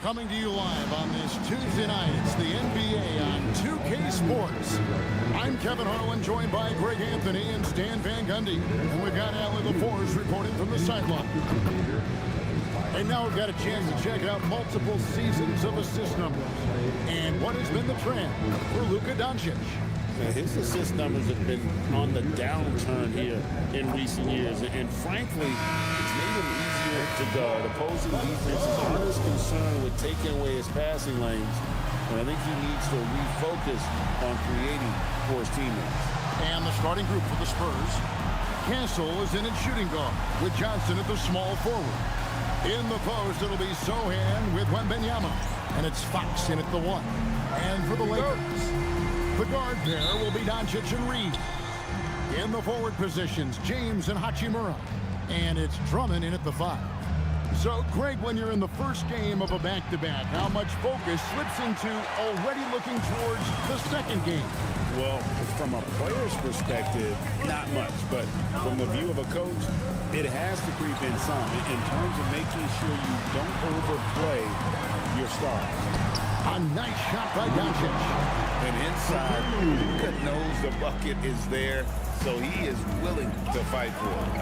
Coming to you live on this Tuesday night, it's the NBA on 2K Sports. I'm Kevin Harlan, joined by Greg Anthony and Stan Van Gundy. And we've got Allie LaForce reporting from the sideline. And now we've got a chance to check out multiple seasons of assist numbers. And what has been the trend for Luka Doncic? His assist numbers have been on the downturn here in recent years. And frankly, it's made him easier to guard. Opposing defenses aren't as concerned with taking away his passing lanes. And I think he needs to refocus on creating for his teammates. And the starting group for the Spurs. Castle is in at shooting guard with Johnson at the small forward. In the post, it'll be Sohan with Wembanyama. And it's Fox in at the 1. And for the Lakers, the guard pair will be Doncic and Reed. In the forward positions, James and Hachimura. And it's Drummond in at the 5. So, Greg, when you're in the first game of a back-to-back, how much focus slips into already looking towards the second game? Well, from a player's perspective, not much. But from the view of a coach, it has to creep in some in terms of making sure you don't overplay your stars. A nice shot by Doncic. And inside, Luka knows the bucket is there, so he is willing to fight for it.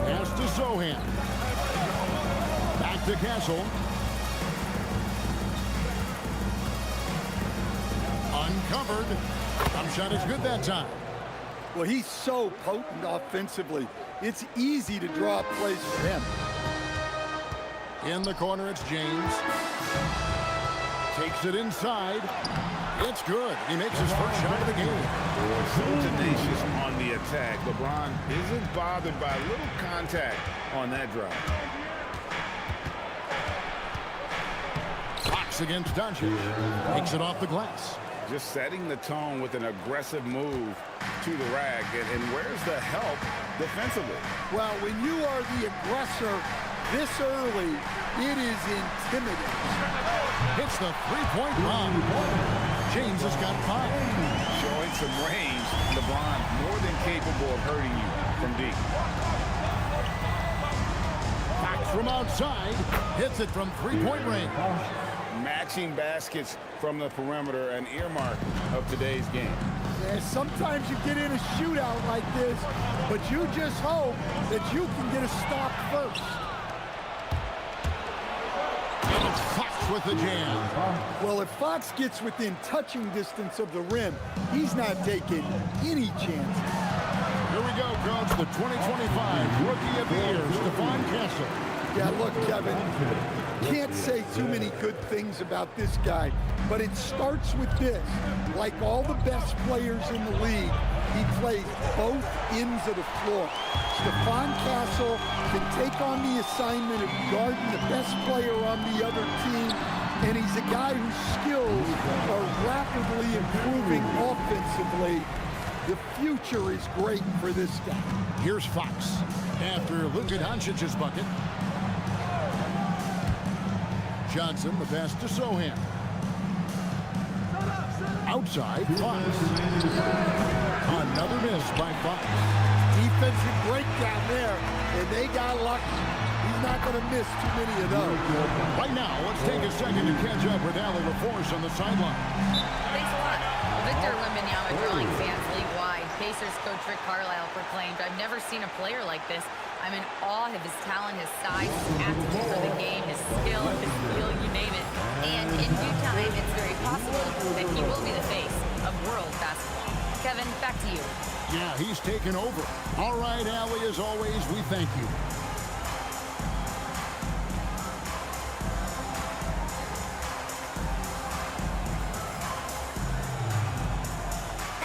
Pass to Sohan. Back to Castle. Uncovered. Jump shot is good that time. Well, he's so potent offensively. It's easy to draw plays for him. In the corner, it's James. Takes it inside. It's good. He makes his first shot of the game. So tenacious on the attack. LeBron isn't bothered by a little contact on that drive. Fox against Doncic. Takes it off the glass. Just setting the tone with an aggressive move to the rack. And where's the help defensively? Well, when you are the aggressor this early, it is intimidating. Hits the three-point bomb. James has got 5. Showing some range. LeBron more than capable of hurting you from deep. Back from outside. Hits it from three-point range. Matching baskets from the perimeter, an earmark of today's game. Yeah, sometimes you get in a shootout like this, but you just hope that you can get a stop first. And it's Fox with the jam. Well, if Fox gets within touching distance of the rim, he's not taking any chances. Here we go, Coach. The 2025 Rookie of the Year, Stephon Castle. Yeah, look, Kevin, can't say too many good things about this guy, but it starts with this. Like all the best players in the league, he plays both ends of the floor. Stephon Castle can take on the assignment of guarding the best player on the other team, and he's a guy whose skills are rapidly improving offensively. The future is great for this guy. Here's Fox after Luka Doncic's bucket. Johnson, the pass to Sohan. Outside, Fox. Another miss by Fox. Defensive breakdown there, and they got lucky. He's not going to miss too many of those. Right now, let's take a second to catch up with Allie LaForce on the sideline. Thanks a lot. Victor Wembanyama drawing fans league-wide. Pacers coach Rick Carlisle proclaimed, "I've never seen a player like this. I'm in awe of his talent, his size, his aptitude for the game, his skill, his feel, you name it. And in due time, it's very possible that he will be the face of world basketball." Kevin, back to you. Yeah, he's taken over. All right, Allie, as always, we thank you.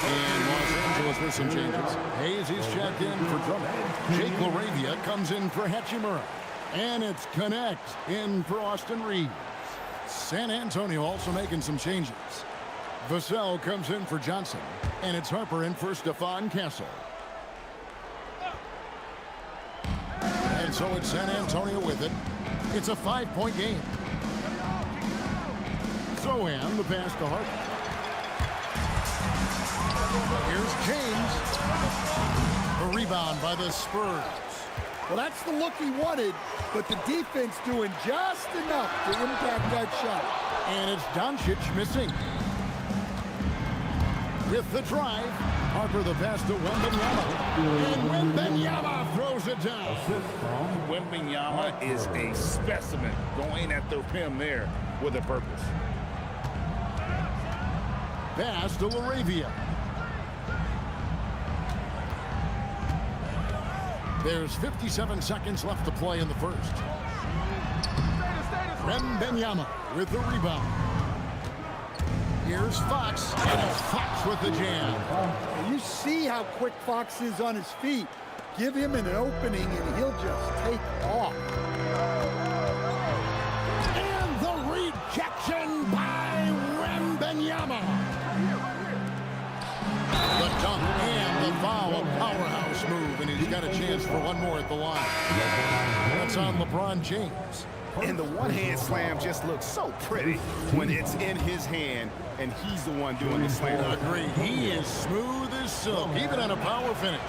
And Los Angeles with some changes. Hayes is checked in for Drummond. Jake LaRavia comes in for Hachimura. And it's Connect in for Austin Reeves. San Antonio also making some changes. Vassell comes in for Johnson. And it's Harper in for Stephon Castle. And so it's San Antonio with it. It's a 5-point game. Sohan, the pass to Harper. Here's James. A rebound by the Spurs. Well, that's the look he wanted, but the defense doing just enough to impact that shot. And it's Doncic missing. With the drive, Harper the pass to Wembanyama. And Wembanyama throws it down. Wembanyama is a specimen going at the rim there with a purpose. Pass to LaRavia. There's 57 seconds left to play in the first. Wembanyama with the rebound. Here's Fox, and it's Fox with the jam. You see how quick Fox is on his feet. Give him an opening, and he'll just take off. And the rejection by Wembanyama. The dunk and the foul, a powerhouse move, and he's got a chance for one more at the line. That's on LeBron James. And the one-hand slam just looks so pretty when it's in his hand and he's the one doing the slam. Agreed. He is smooth as silk, even on a power finish.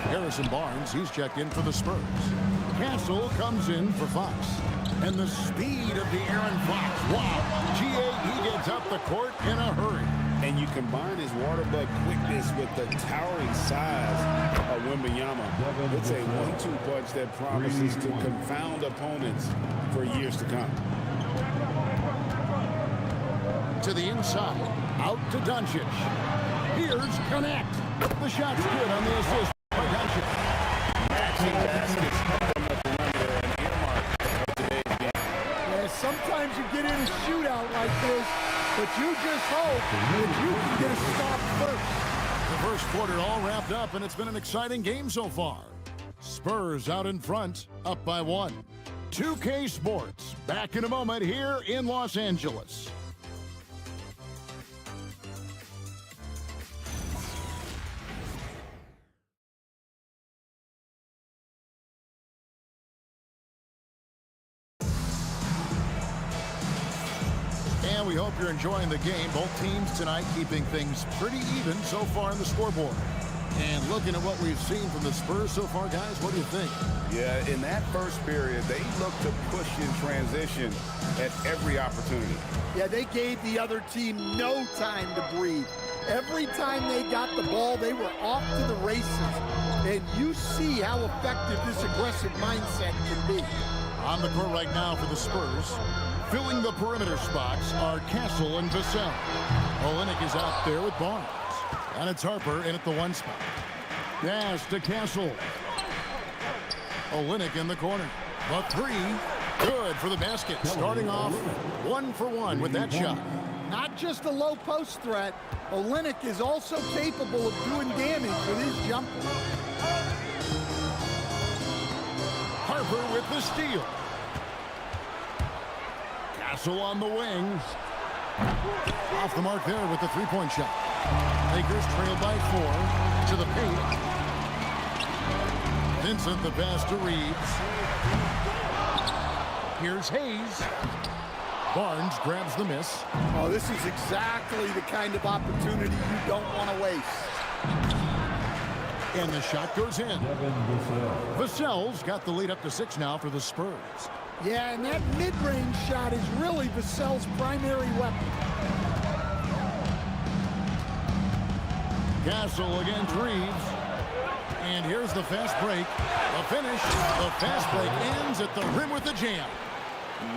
Harrison Barnes, he's checked in for the Spurs. Castle comes in for Fox. And the speed of the Aaron Fox. Wow. He gets up the court in a hurry. And you combine his water bug quickness with the towering size of Wembanyama. It's a 1-2 punch that promises to confound opponents for years to come. To the inside, out to Doncic. Here's Connect. The shot's good on the assist by Doncic. Matching baskets from the perimeter and earmark of today's game. Yeah, sometimes you get in a shootout like this, but you just hope that you can get a stop first. The first quarter all wrapped up, and it's been an exciting game so far. Spurs out in front, up by 1. 2K Sports, back in a moment here in Los Angeles. And we hope you're enjoying the game. Both teams tonight keeping things pretty even so far in the scoreboard. And looking at what we've seen from the Spurs so far, guys, what do you think? Yeah, in that first period, they looked to push in transition at every opportunity. Yeah, they gave the other team no time to breathe. Every time they got the ball, they were off to the races. And you see how effective this aggressive mindset can be. On the court right now for the Spurs, filling the perimeter spots are Castle and Vassell. Olynyk is out there with Barnes. And it's Harper in at the 1 spot. Pass to Castle. Olynyk in the corner. The 3, good for the basket. Starting off 1 for 1 with that shot. Not just a low post threat, Olynyk is also capable of doing damage with his jumper. Harper with the steal. Castle on the wing. Off the mark there with the 3-point shot. Lakers trail by 4 to the paint. Vincent the pass to Reeves. Here's Hayes. Barnes grabs the miss. Oh, this is exactly the kind of opportunity you don't want to waste. And the shot goes in. Vassell's got the lead up to 6 now for the Spurs. Yeah, and that mid-range shot is really Vassell's primary weapon. Castle against Reeves. And here's the fast break. The finish. The fast break ends at the rim with the jam.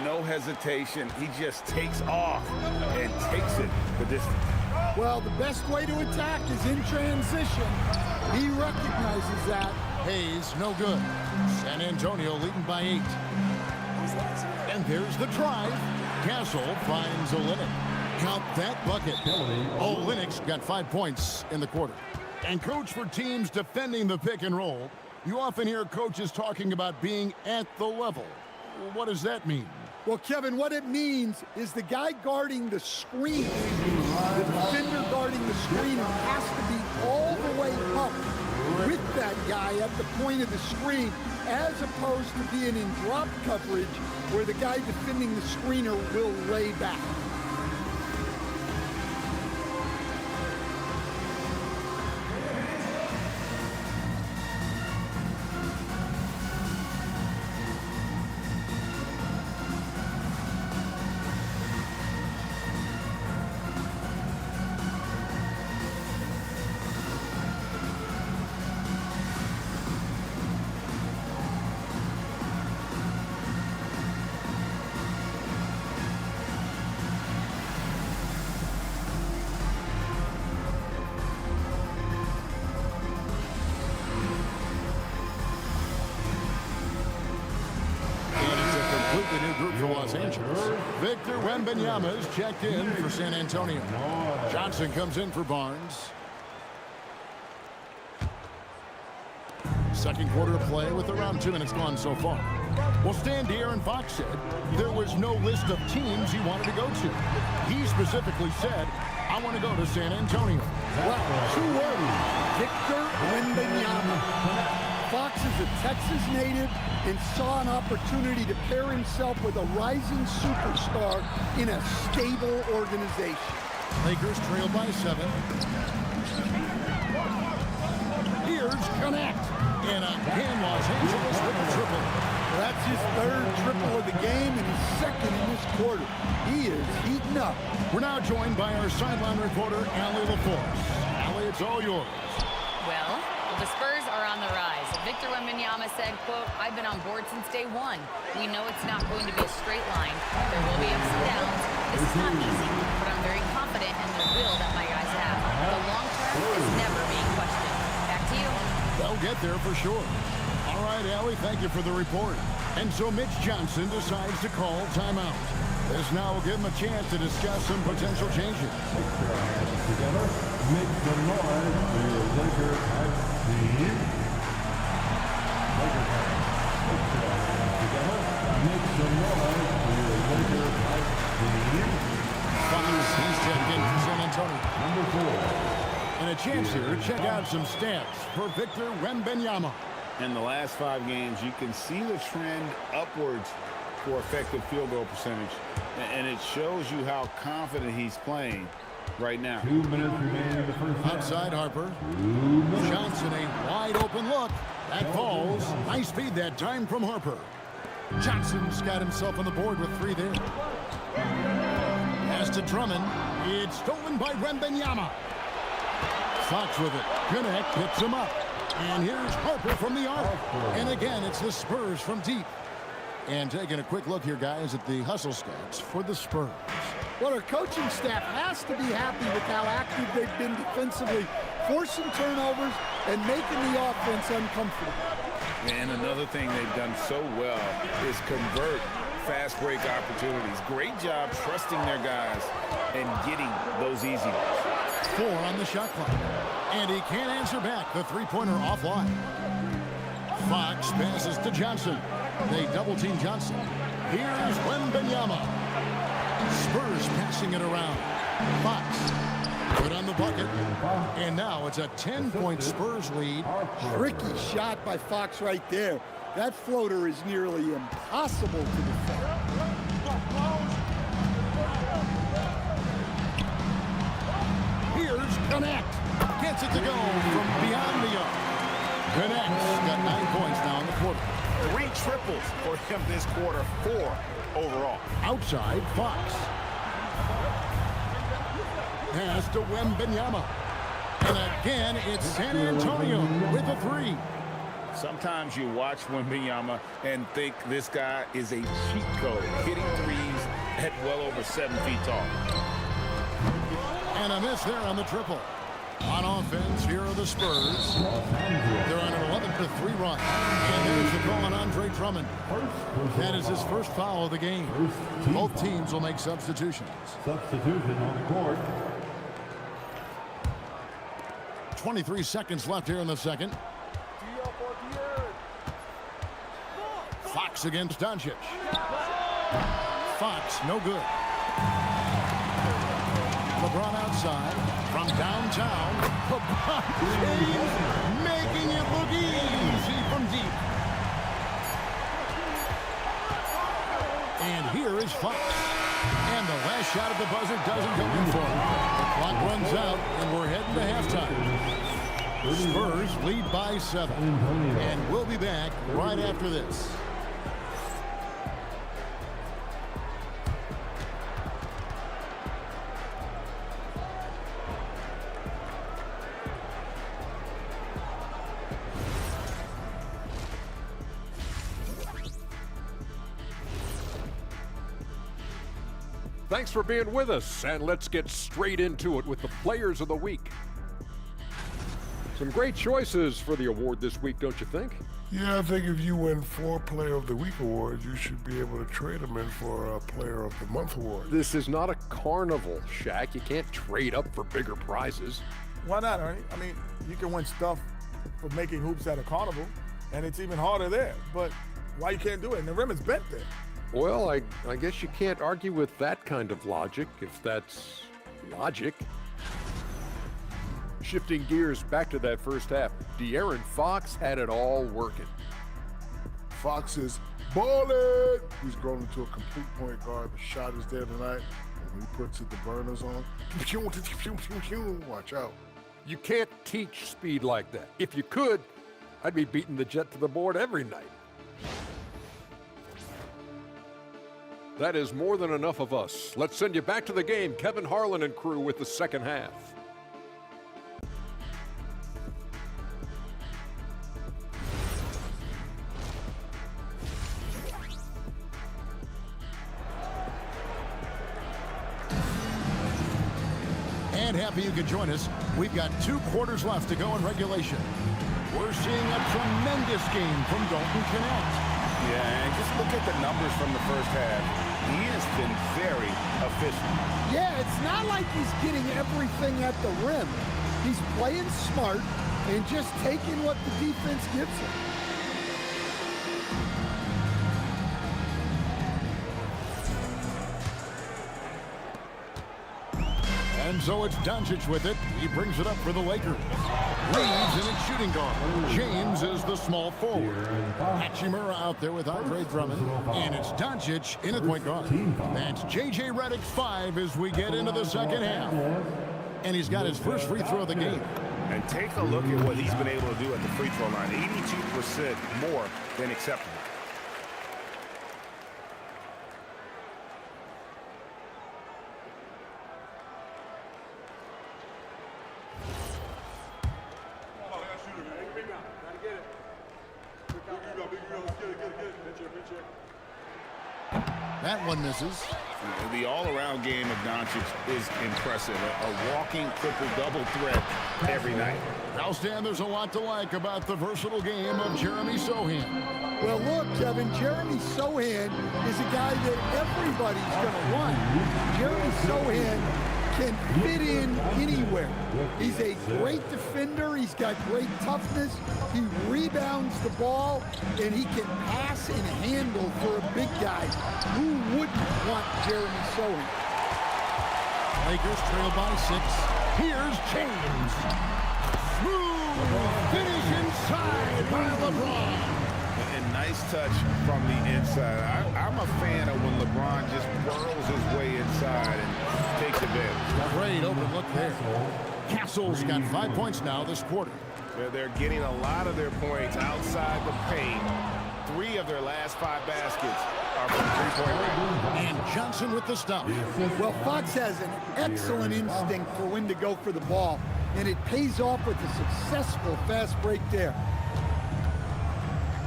No hesitation. He just takes off and takes it the distance. Well, the best way to attack is in transition. He recognizes that. Hayes, no good. San Antonio leading by 8. And there's the drive. Castle finds Olynyk. Count that bucket. Olynyk's got 5 points in the quarter. And coach, for teams defending the pick and roll, you often hear coaches talking about being at the level. What does that mean? Well, Kevin, what it means is the guy guarding the screen, the defender guarding the screen, has to be all the way up with that guy at the point of the screen, as opposed to being in drop coverage where the guy defending the screener will lay back. Los Angeles. Victor Wembanyama is checked in for San Antonio. Johnson comes in for Barnes. Second quarter of play with around 2 minutes gone so far. Well, Stan De'Aaron Fox said there was no list of teams he wanted to go to. He specifically said, I want to go to San Antonio. Well, 2 words, Victor Wembanyama. Fox is a Texas native and saw an opportunity to pair himself with a rising superstar in a stable organization. Lakers trail by 7. Here's Connect. And again, Los Angeles with a triple. Well, that's his 3rd triple of the game and his 2nd in this quarter. He is heating up. We're now joined by our sideline reporter, Allie LaForce. Allie, it's all yours. Well, the Spurs are on the rise. Victor Wembanyama said, quote, I've been on board since day 1. We know it's not going to be a straight line. There will be ups and downs. This is not easy, but I'm very confident in the will that my guys have. The long term is never being questioned. Back to you. They'll get there for sure. All right, Allie, thank you for the report. And so Mitch Johnson decides to call timeout. This now will give him a chance to discuss some potential changes. Together, make some noise for your Laker type team. Laker type. Together, make some noise for your Laker type team. Fox, he's checked in for San Antonio. Number 4. And a chance here to check out some stats for Victor Wembanyama. In the last 5 games, you can see the trend upwards for effective field goal percentage. And it shows you how confident he's playing right now. 2 minutes remaining in the first half. Outside Harper. Johnson, a wide open look. That falls. Nice feed that time from Harper. Johnson's got himself on the board with 3 there. Pass to Drummond. It's stolen by Wembanyama. Fox with it. Connect picks him up. And here's Harper from the arc. And again, it's the Spurs from deep. And taking a quick look here, guys, at the hustle stats for the Spurs. Well, our coaching staff has to be happy with how active they've been defensively, forcing turnovers and making the offense uncomfortable. And another thing they've done so well is convert fast break opportunities. Great job trusting their guys and getting those easy ones. 4 on the shot clock. And he can't answer back. The three-pointer offline. Fox passes to Johnson. They double-team Johnson. Here's Wembanyama. Spurs passing it around. Fox put on the bucket. And now it's a 10-point Spurs lead. Tricky shot by Fox right there. That floater is nearly impossible to defend. Here's Connect. Gets it to go from beyond the arc. Connect's got 9 points now in the quarter. 3 triples for him this quarter, 4 overall. Outside, Fox. Pass to Wembanyama. And again, it's San Antonio with a 3. Sometimes you watch Wembanyama and think this guy is a cheat code, hitting threes at well over 7 feet tall. And a miss there on the triple. On offense, here are the Spurs. They're on an 11-3 run. And there's the call on Andre Drummond. That is his first foul of the game. Both teams will make substitutions. Substitution on the court. 23 seconds left here in the second. Fox against Doncic. Fox, no good. LeBron outside from downtown. LeBron James making it look easy from deep. And here is Fox. And the last shot at the buzzer doesn't go in for him. The clock runs out, and we're heading to halftime. Spurs lead by 7. And we'll be back right after this. Thanks for being with us, and let's get straight into it with the Players of the Week. Some great choices for the award this week, don't you think? Yeah, I think if you win 4 Player of the Week awards, you should be able to trade them in for a Player of the Month award. This is not a carnival, Shaq. You can't trade up for bigger prizes. Why not, Ernie? I mean, you can win stuff for making hoops at a carnival, and it's even harder there. But why you can't do it? And the rim is bent there. Well, I guess you can't argue with that kind of logic, if that's logic. Shifting gears back to that first half, De'Aaron Fox had it all working. Fox is balling. He's grown into a complete point guard. The shot is there tonight. And when he puts the burners on, watch out. You can't teach speed like that. If you could, I'd be beating the Jet to the board every night. That is more than enough of us. Let's send you back to the game. Kevin Harlan and crew with the second half. And happy you could join us. We've got 2 quarters left to go in regulation. We're seeing a tremendous game from Dalton Connect. Yeah, and just look at the numbers from the first half. He has been very efficient. Yeah, it's not like he's getting everything at the rim. He's playing smart and just taking what the defense gives him. And so it's Doncic with it. He brings it up for the Lakers. Reeves in its shooting guard. James is the small forward. Hachimura out there with Andre Drummond. And it's Doncic in at point guard. That's J.J. Redick's 5 as we get into the second half. And he's got his first free throw of the game. And take a look at what he's been able to do at the free throw line. 82% more than acceptable. That one misses. The all-around game of Doncic is impressive. A walking triple-double threat every night. Now, Stan, there's a lot to like about the versatile game of Jeremy Sohan. Well, look, Kevin, Jeremy Sohan is a guy that everybody's going to want. Jeremy Sohan can fit in anywhere. He's a great defender. He's got great toughness. He rebounds the ball, and he can pass and handle for a big guy. Who wouldn't want Jeremy Sohan? Lakers trail by 6. Here's James. Smooth finish inside by LeBron. And nice touch from the inside. I'm a fan of when LeBron just whirls his way inside and takes advantage. Great open look there. Castle's got 5 points now this quarter. They're getting a lot of their points outside the paint. 3 of their last 5 baskets are from three-point range. And Johnson with the stop. Well, Fox has an excellent instinct for when to go for the ball, and it pays off with a successful fast break there.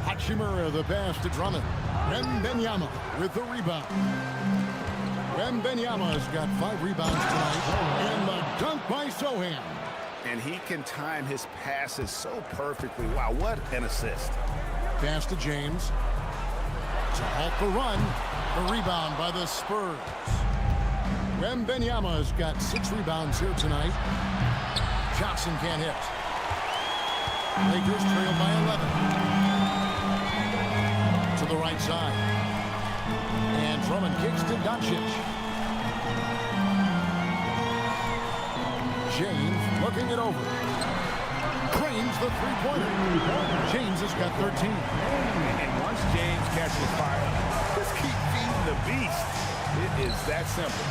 Hachimura the pass to Drummond. Wembanyama with the rebound. Wembanyama's got 5 rebounds tonight. And the dunk by Sohan. And he can time his passes so perfectly. Wow, what an assist. Pass to James. To halt the run. The rebound by the Spurs. Wembanyama's got 6 rebounds here tonight. Johnson can't hit. Lakers trail by 11. To the right side. And Drummond kicks to Doncic. James looking it over. Cranes the three-pointer. James has got 13. And once James catches fire, just keep feeding the beast. It is that simple.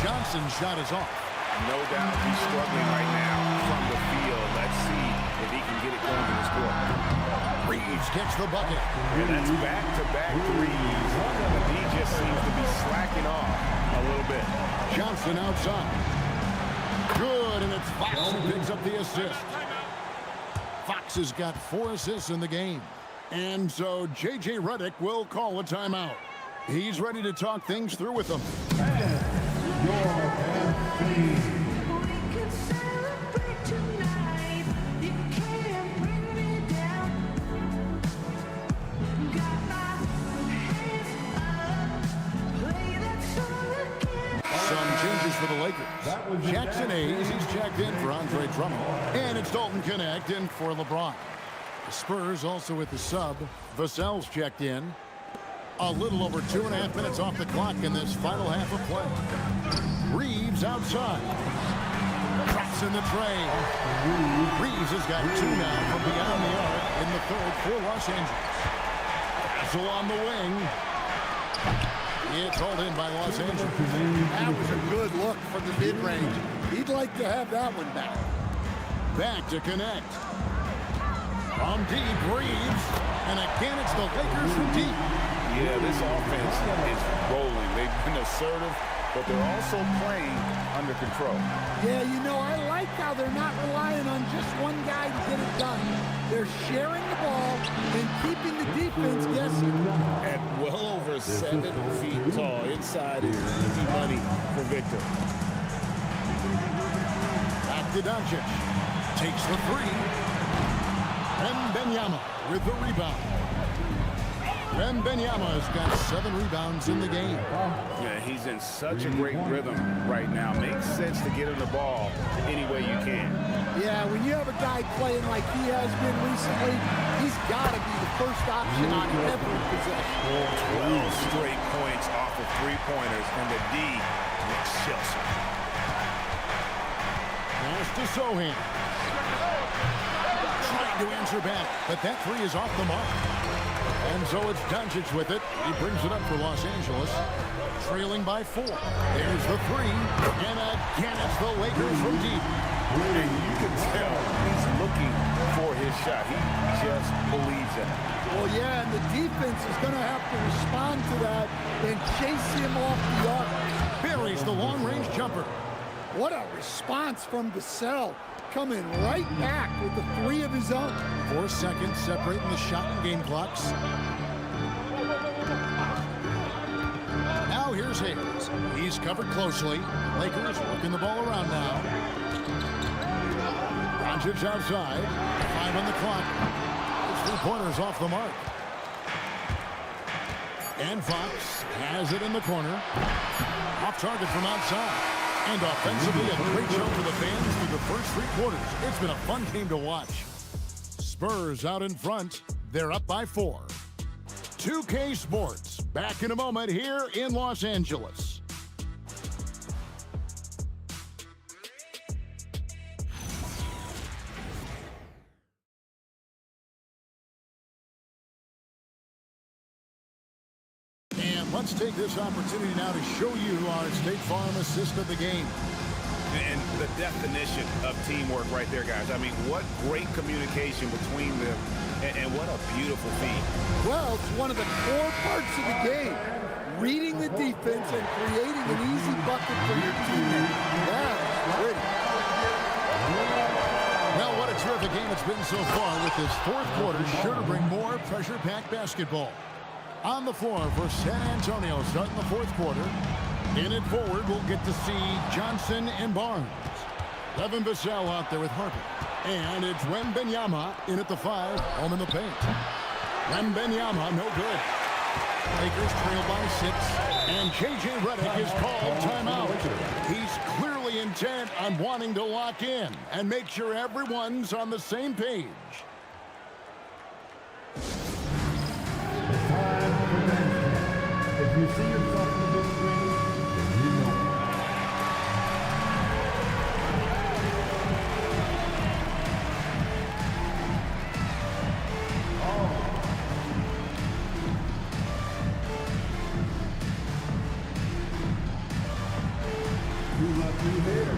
Johnson's shot is off. No doubt he's struggling right now from the field. Let's see if he can get it going to the score. Reeves gets the bucket. And that's back-to-back threes. But he just seems to be slacking off a little bit. Johnson outside. Good, and it's Fox who picks up the assist. Fox has got 4 assists in the game. And so J.J. Redick will call a timeout. He's ready to talk things through with them. We can celebrate tonight. You for the Lakers. Jackson Hayes, he's checked in for Andre Drummond. And it's Dalton Connect in for LeBron. The Spurs also with the sub. Vassell's checked in. A little over 2.5 minutes off the clock in this final half of play. Reeves outside. Drops in the tray. Reeves has got 2 now from beyond the arc in the third for Los Angeles. Russell on the wing. It's hauled in by Los Angeles. That was a good look from the mid-range. He'd like to have that one back. Back to Connect. From deep, Reeves. And again, it's the Lakers from deep. Yeah, this offense is rolling. They've been assertive, but they're also playing under control. Yeah, you know, I like how they're not relying on just one guy to get it done. They're sharing the ball and keeping the defense guessing. At well over 7 feet tall, inside is easy money for Victor. Back to Doncic. Takes the 3. And Benyama with the rebound. Wembanyama has got 7 rebounds in the game. Yeah, he's in such a great rhythm right now. Makes sense to get him the ball any way you can. Yeah, when you have a guy playing like he has been recently, he's got to be the first option on every possession. 12 straight points off of three-pointers, and the D looks chills. Pass to Sohan. Trying to answer back, but that 3 is off the mark. And so it's Doncic with it. He brings it up for Los Angeles, trailing by 4. There's the 3, and again it's the Lakers from deep. And you can tell he's looking for his shot. He just believes in it. Well, yeah, and the defense is going to have to respond to that and chase him off the arc. Buries the long-range jumper. What a response from Vassell, coming right back with the 3 of his own. 4 seconds separating the shot and game clocks. Now here's Hayes. He's covered closely. Lakers working the ball around now. Doncic outside. 5 on the clock. His 3-pointers off the mark. And Fox has it in the corner. Off target from outside. And offensively, a great show for the fans through the first 3 quarters. It's been a fun game to watch. Spurs out in front. They're up by 4. 2K Sports, back in a moment here in Los Angeles. And let's take this opportunity now to show you our State Farm assist of the game. And the definition of teamwork right there, guys. I mean, what great communication between them, and what a beautiful feat. Well, it's one of the core parts of the game. Reading the defense and creating an easy bucket for your teammate. That's pretty. Well, what a terrific game it's been so far, with this 4th quarter sure to bring more pressure-packed basketball. On the floor for San Antonio starting the 4th quarter. In it forward, we'll get to see Johnson and Barnes. Devin Vassell out there with Harper. And it's Wembanyama in at the 5, home in the paint. Wembanyama, no good. Lakers trail by 6. And J.J. Redick is called timeout. He's clearly intent on wanting to lock in and make sure everyone's on the same page. If you see yourself in the big screen, you know. You left me here.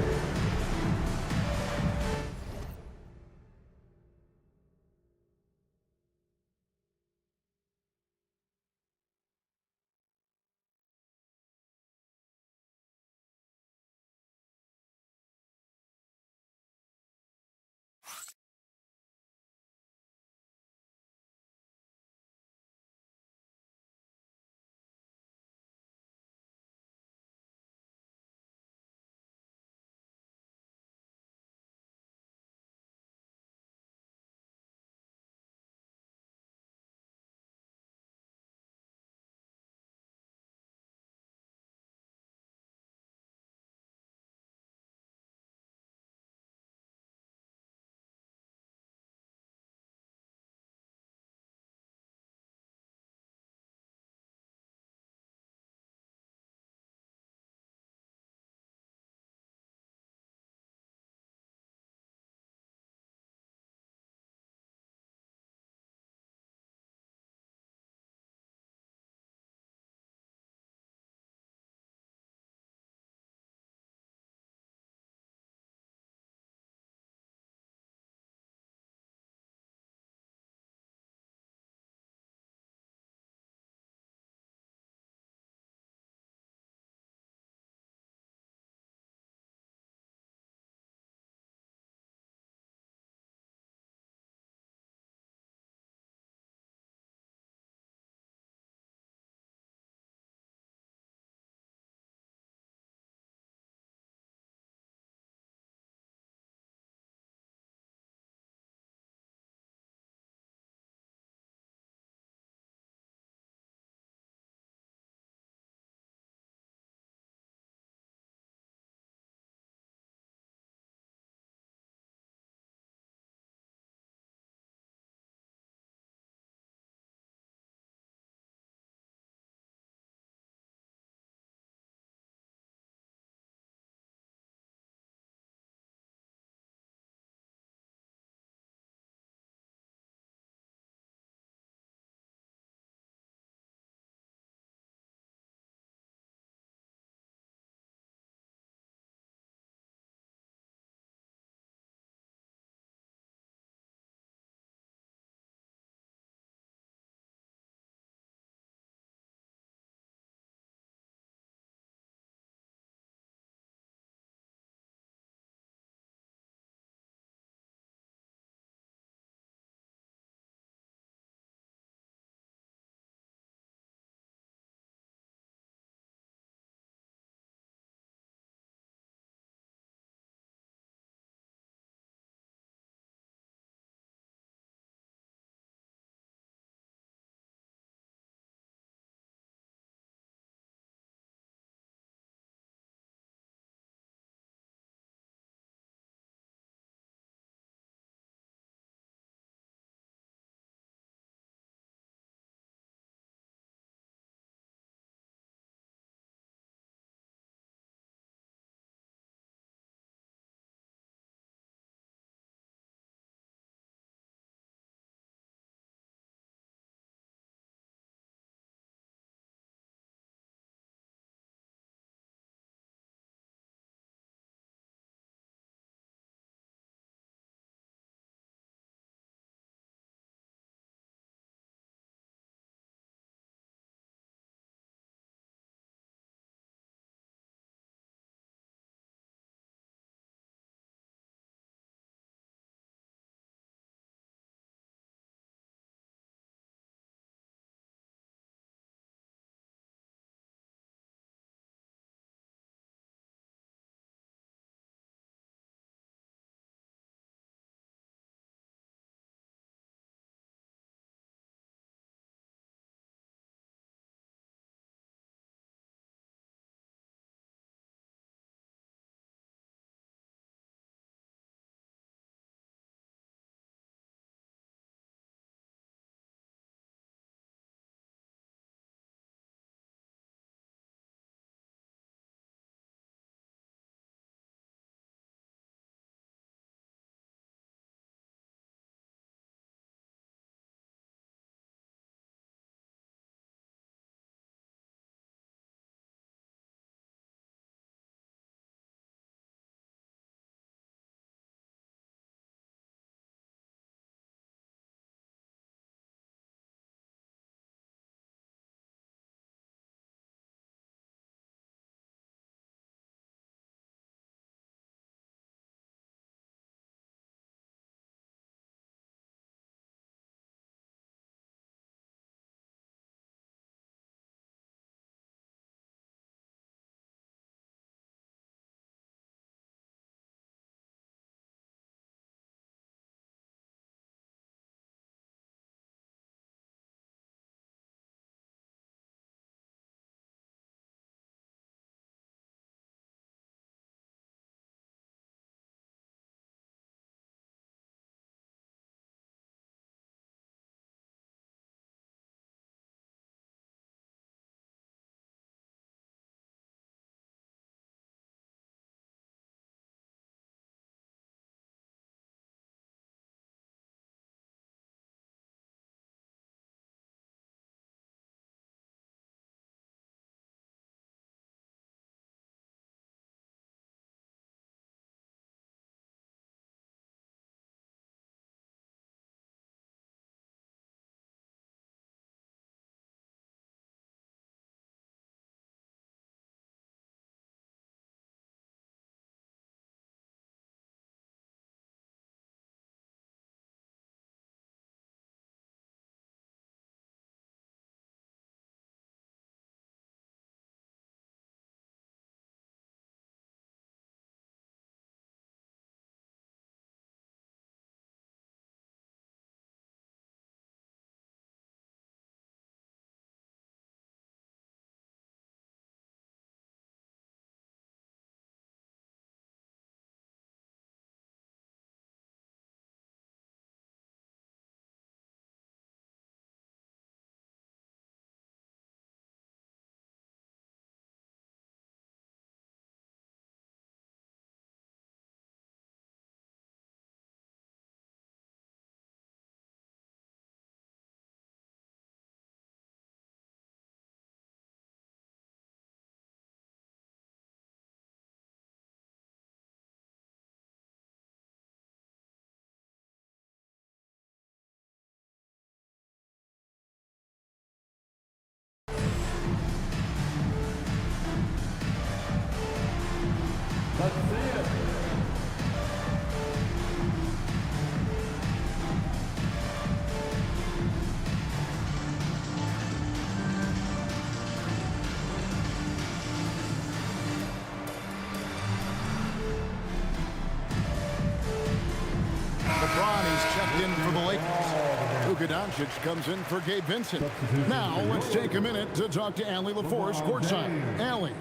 Luka Doncic comes in for Gabe Vincent. Now let's take a minute to talk to Allie LaForce courtside. Allie.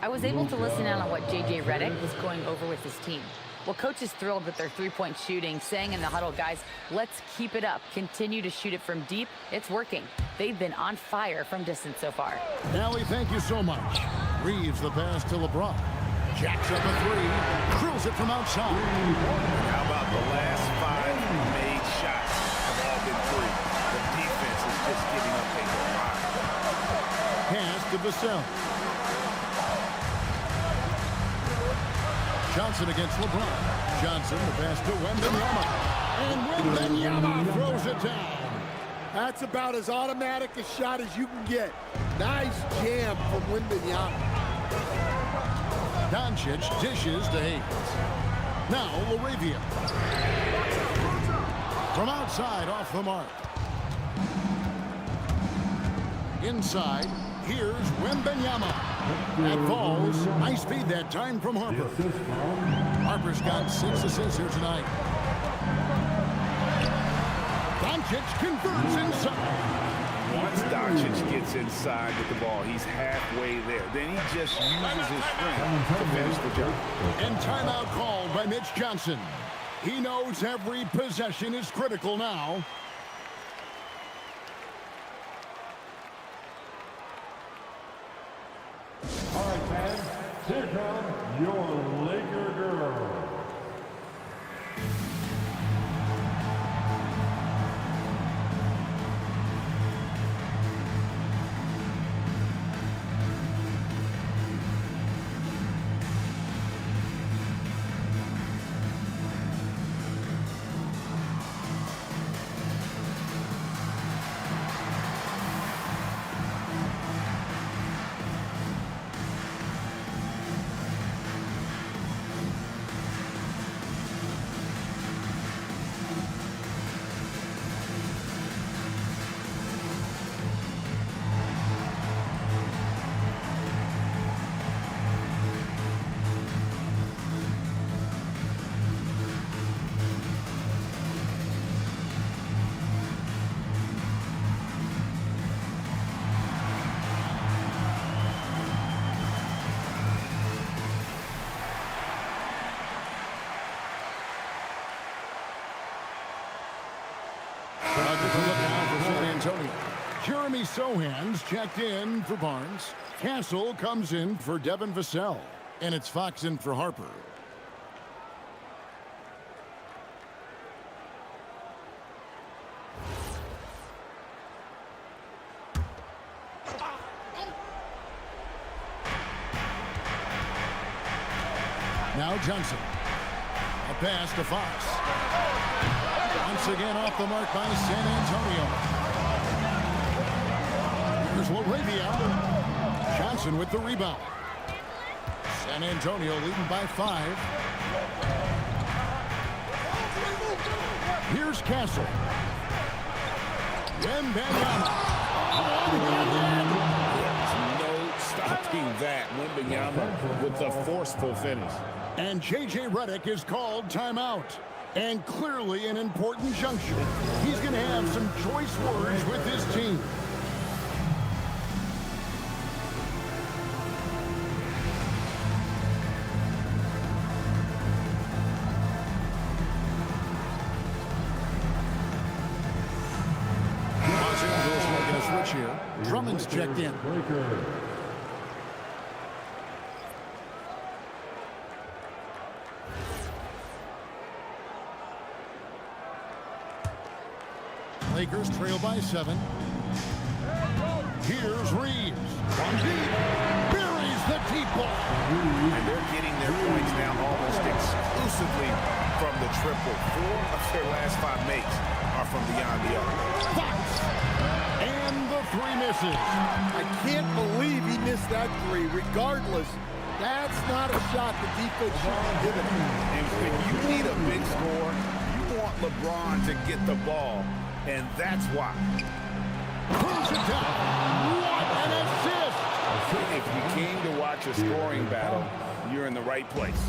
I was able to listen in on what J.J. Redick was going over with his team. Well, coach is thrilled with their three-point shooting, saying in the huddle, guys, let's keep it up. Continue to shoot it from deep. It's working. They've been on fire from distance so far. Allie, thank you so much. Reeves the pass to LeBron. Jacks up a three. Drills it from outside. How about the last 5 made shots have all been three? The defense is just giving up a lot. Pass to Vassell. Johnson against LeBron. Johnson, the pass to Wembanyama. And Wembanyama throws it down. That's about as automatic a shot as you can get. Nice jam from Wembanyama. Doncic dishes to Hayes. Now LaRavia. From outside, off the mark. Inside, here's Wembanyama. That falls. Nice feed that time from Harper. Harper's got 6 assists here tonight. Doncic converts inside. Once Doncic gets inside with the ball, he's halfway there. Then he just uses his strength to finish the job. And timeout called by Mitch Johnson. He knows every possession is critical now. All right, fans, here come your Laker girl. Jeremy Sohan's checked in for Barnes. Castle comes in for Devin Vassell. And it's Fox in for Harper. Now Johnson. A pass to Fox. Once again off the mark by San Antonio. Here's LaRavia. Johnson with the rebound. San Antonio leading by 5. Here's Castle. Wembanyama. No stopping that. Wembanyama with the forceful finish. And J.J. Redick is called timeout. And clearly an important juncture. He's going to have some choice words with his team. Los Angeles making a switch here. Drummond's checked in. Lakers trail by 7. Here's Reeves. From deep. Buries the deep ball. And they're getting their points now almost exclusively from the triple. 4 of their last 5 makes are from beyond the arc. Fox. And the 3 misses. I can't believe he missed that 3. Regardless, that's not a shot the defense should be giving him. And when you need a big score, you want LeBron to get the ball. And that's why. Pulls it down. What an assist! If you came to watch a scoring battle, you're in the right place.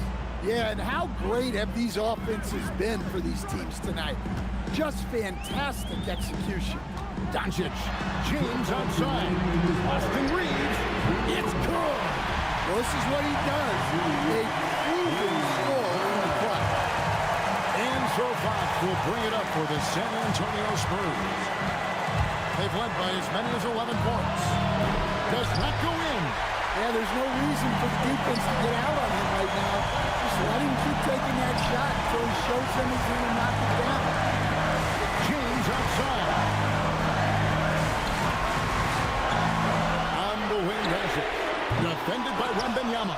Yeah, and how great have these offenses been for these teams tonight? Just fantastic execution. Doncic, James outside. Austin Reeves, it's good. Well, this is what he does. A proven scorer in the clutch. And so Fox will bring it up for the San Antonio Spurs. They've led by as many as 11 points. Does not go in. Yeah, there's no reason for the defense to get out on him right now. Just let him keep taking that shot until he shows them he's going to knock it down. James outside. On the wing has it. Defended by Wembanyama.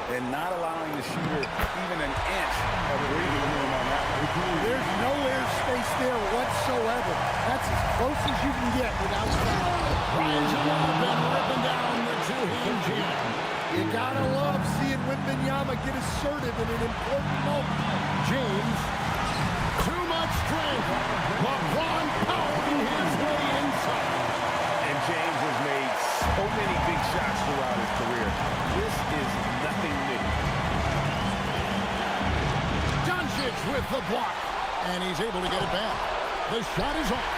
And not allowing the shooter even an inch of breathing room on that one. There's no airspace there whatsoever. That's as close as you can get without foul. Rising up and ripping down the two-hand jam. You gotta love seeing Wembanyama get assertive in an important moment. James, too much strength. LeBron pounding his way inside. And James has made so many big shots throughout his career. This is nothing new. Doncic with the block. And he's able to get it back. The shot is off.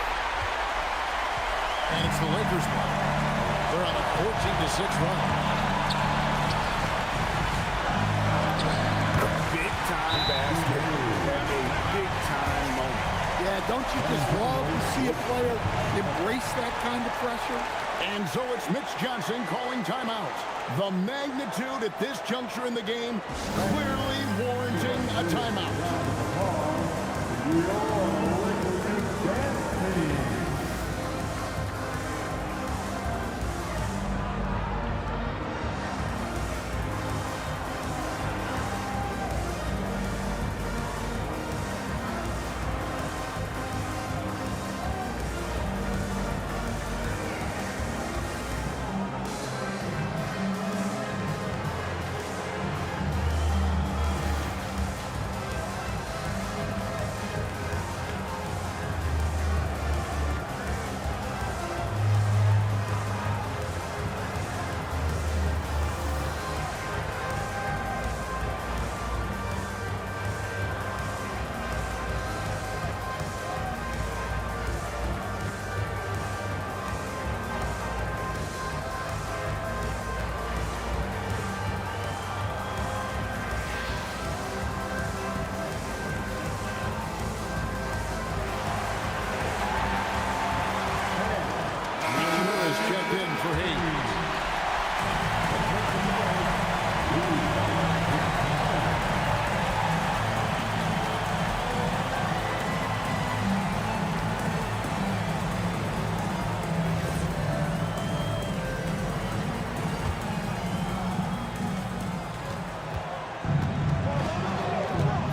And it's the Lakers' block. They're on a 14-6 run. Big-time basket and a big-time moment. Yeah, don't you just love to see a player embrace that kind of pressure? And so it's Mitch Johnson calling timeout. The magnitude at this juncture in the game clearly warranting a timeout. Checked in for Hayes.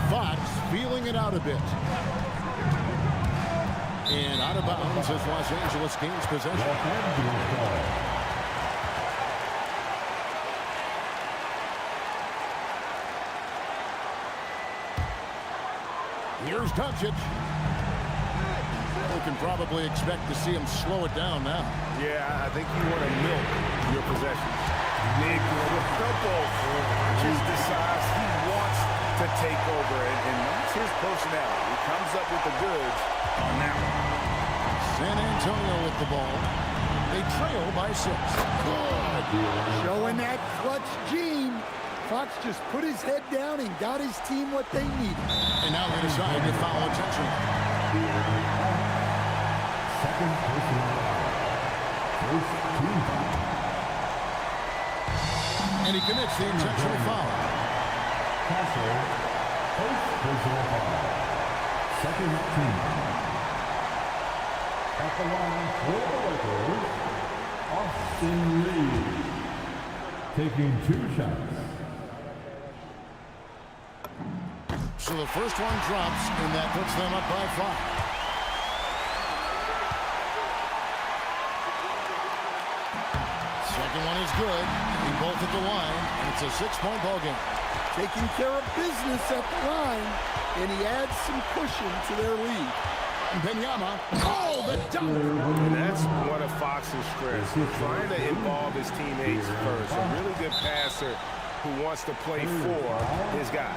Fox feeling it out a bit. And out of bounds as Los Angeles gains possession. Here's Doncic. We can probably expect to see him slow it down now. Yeah, I think you want to milk your possession. Nick with the ball just decides he wants to take over, and that's his personality. He comes up with the goods on that one. San Antonio with the ball. They trail by 6. Good. Showing that clutch gene. Fox just put his head down and got his team what they needed. And now they decide to foul intentionally. Second personal foul. First team foul. And he commits the intentional foul. Castle, first personal foul. Second team foul. At the line for the Lakers, Austin Reeves, taking 2 shots. So the first one drops, and that puts them up by 5. Second one is good. They both at the line, and it's a 6-point ball game. Taking care of business at the line, and he adds some cushion to their lead. Wembanyama, oh, the dunk! And that's one of Fox's strengths. Trying to involve his teammates first. A really good passer who wants to play for his guys.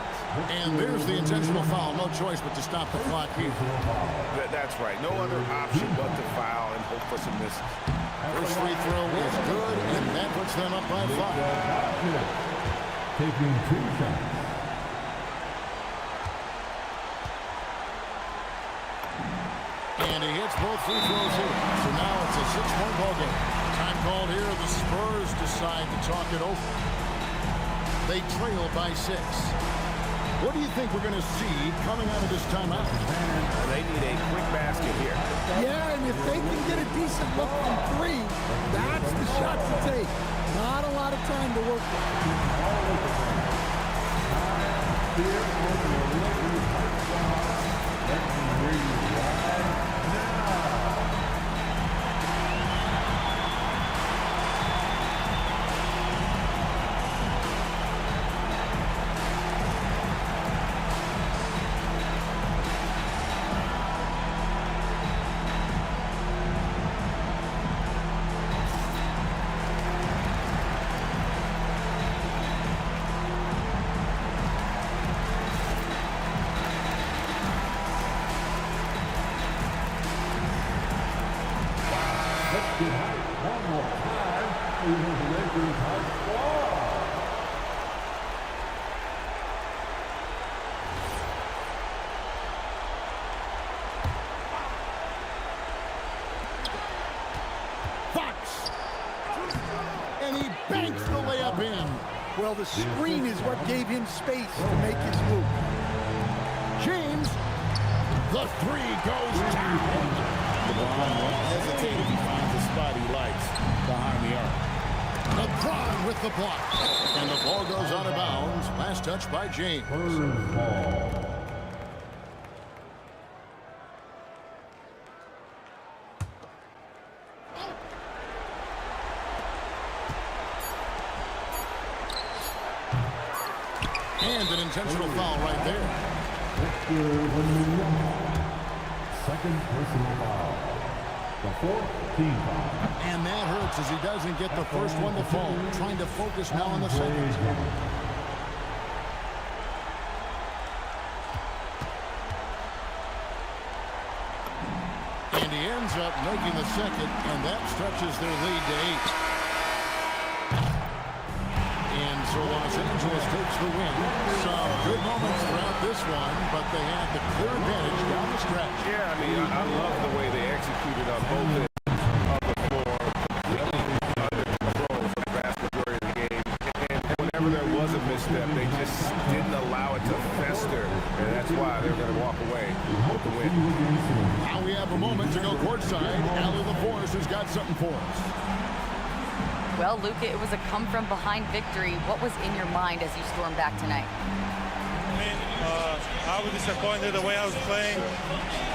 And there's the intentional foul. No choice but to stop the clock here. That's right. No other option but to foul and hope for some misses. First free throw is good, and that puts them up by 5. Taking 2 shots. And he hits both free throws here. So now it's a 6-point ball game. Time called here. The Spurs decide to talk it over. They trail by 6. What do you think we're going to see coming out of this timeout? They need a quick basket here. Yeah, and if they can get a decent look from 3, that's the shot to take. Not a lot of time to work with. One more time, it is Lakers high score. Fox. And he banks the layup in. Well, the screen is what gave him space to make his move. James. The 3 goes down. LeBron won't hesitate if he finds a spot he likes behind the arc. LeBron with the block. And the ball goes out of bounds. Last touch by James. Spurs ball. And an intentional foul right there. Second personal foul. The 4th team foul. And that hurts as he doesn't get the first one to fall. Trying to focus now on the second. And he ends up making the second, and that stretches their lead to 8. And so Los Angeles takes the win. Some good moments throughout this one, but they had the clear advantage down the stretch. Yeah, I mean, I love the way they executed on both ends of the floor, completely under control for the vast majority of the game. And whenever there was a misstep, they just didn't allow it to fester, and that's why they're going to walk away with the win. Now we have a moment to go courtside. Allie LaForce has got something for us. Well, Luka, it was a come-from-behind victory. What was in your mind as you stormed back tonight? I mean, I was disappointed the way I was playing.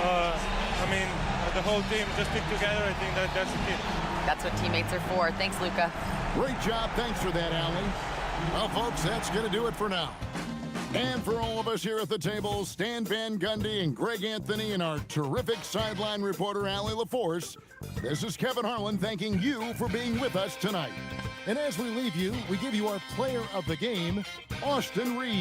I mean, the whole team just stick together. I think that's the key. That's what teammates are for. Thanks, Luka. Great job. Thanks for that, Allie. Well, folks, that's going to do it for now. And for all of us here at the table, Stan Van Gundy and Greg Anthony and our terrific sideline reporter, Allie LaForce, this is Kevin Harlan thanking you for being with us tonight. And as we leave you, we give you our player of the game, Austin Reed.